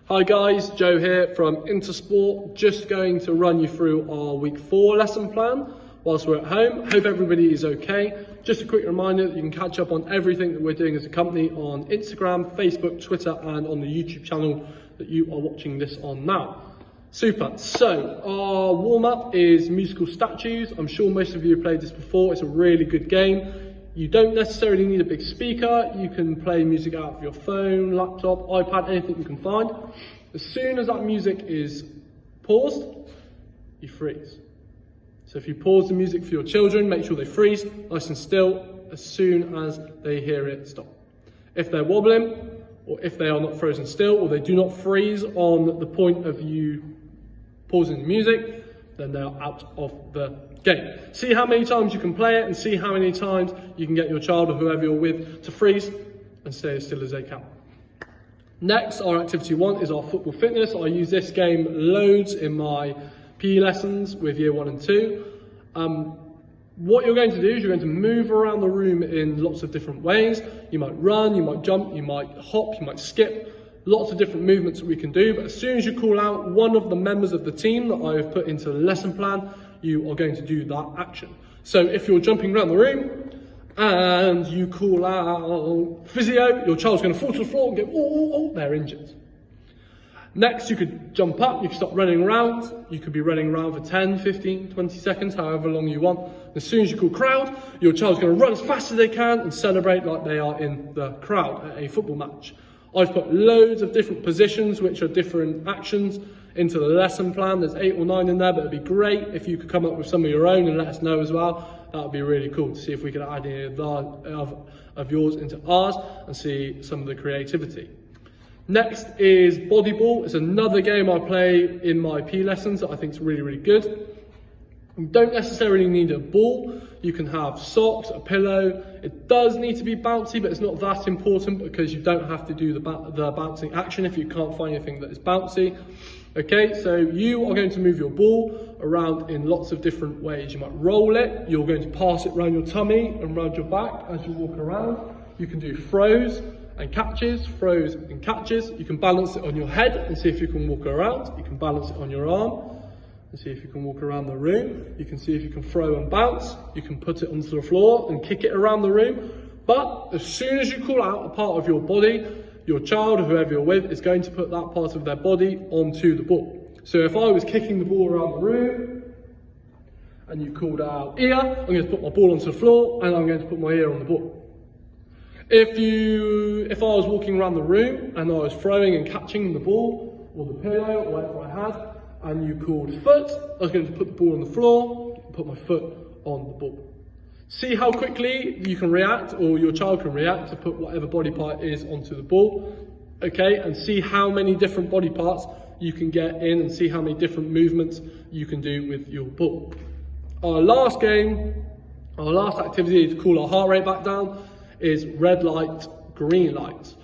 Hi guys, Joe here from Intersport. Just going to run you through our week 4 lesson plan whilst we're at home. Hope everybody is okay. Just a quick reminder that you can catch up on everything that we're doing as a company on Instagram, Facebook, Twitter, and on the YouTube channel that you are watching this on now. Super. So our warm-up is musical statues. I'm sure most of you have played this before. It's a really good game. You don't necessarily need a big speaker. You can play music out of your phone, laptop, iPad, anything you can find. As soon as that music is paused, you freeze. So if you pause the music for your children, make sure they freeze nice and still as soon as they hear it stop. If they're wobbling, or if they are not frozen still, or they do not freeze on the point of you pausing the music, then they are out of the game. See how many times you can play it and see how many times you can get your child or whoever you're with to freeze and stay as still as they can. Next, our activity 1 is our football fitness. I use this game loads in my PE lessons with year 1 and 2. What you're going to do is you're going to move around the room in lots of different ways. You might run, you might jump, you might hop, you might skip. Lots of different movements that we can do, but as soon as you call out one of the members of the team that I have put into the lesson plan, you are going to do that action. So if you're jumping around the room and you call out physio, your child's going to fall to the floor and go, oh, they're injured. Next, you could jump up, you could start running around. You could be running around for 10, 15, 20 seconds, however long you want. As soon as you call crowd, your child's going to run as fast as they can and celebrate like they are in the crowd at a football match. I've put loads of different positions, which are different actions, into the lesson plan. There's 8 or 9 in there, but it'd be great if you could come up with some of your own and let us know as well. That would be really cool to see if we could add any of yours into ours and see some of the creativity. Next is Body Ball. It's another game I play in my PE lessons that I think is really, really good. You don't necessarily need a ball. You can have socks, a pillow. It does need to be bouncy, but it's not that important because you don't have to do the bouncing action if you can't find anything that is bouncy. Okay, so you are going to move your ball around in lots of different ways. You might roll it. You're going to pass it around your tummy and around your back as you walk around. You can do throws and catches, throws and catches. You can balance it on your head and see if you can walk around. You can balance it on your arm and see if you can walk around the room. You can see if you can throw and bounce. You can put it onto the floor and kick it around the room. But as soon as you call out a part of your body, your child or whoever you're with is going to put that part of their body onto the ball. So if I was kicking the ball around the room and you called out ear, I'm going to put my ball onto the floor and I'm going to put my ear on the ball. If I was walking around the room and I was throwing and catching the ball or the pillow or whatever I had, and you called foot, I was going to put the ball on the floor, put my foot on the ball. See how quickly you can react, or your child can react, to put whatever body part is onto the ball. Okay, and see how many different body parts you can get in and see how many different movements you can do with your ball. Our last activity to cool our heart rate back down is red light, green light.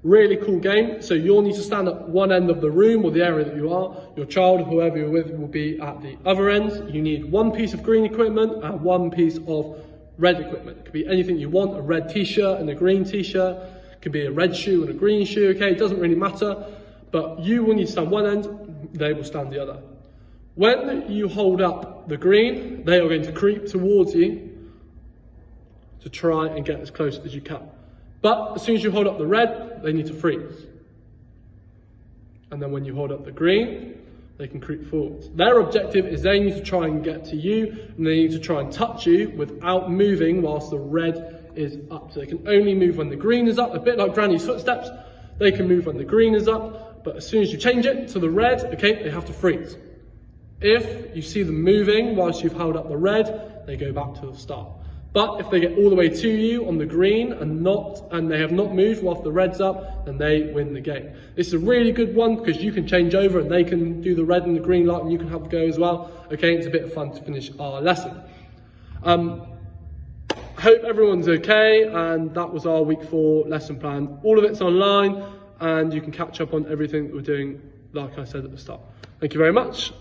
Really cool game. So you'll need to stand at one end of the room or the area that you are. Your child, whoever you're with, will be at the other end. You need one piece of green equipment and one piece of red equipment. It could be anything you want, a red t-shirt and a green t-shirt. It could be a red shoe and a green shoe, okay? It doesn't really matter. But you will need to stand one end, they will stand the other. When you hold up the green, they are going to creep towards you to try and get as close as you can. But as soon as you hold up the red, they need to freeze. And then when you hold up the green, they can creep forwards. Their objective is they need to try and get to you, and they need to try and touch you without moving whilst the red is up. So they can only move when the green is up, a bit like Granny's footsteps. They can move when the green is up, but as soon as you change it to the red, okay, they have to freeze. If you see them moving whilst you've held up the red, they go back to the start. But if they get all the way to you on the green and they have not moved whilst the red's up, then they win the game. This is a really good one because you can change over and they can do the red and the green light and you can have a go as well. Okay, it's a bit of fun to finish our lesson. Hope everyone's okay, and that was our week 4 lesson plan. All of it's online and you can catch up on everything that we're doing, like I said at the start. Thank you very much.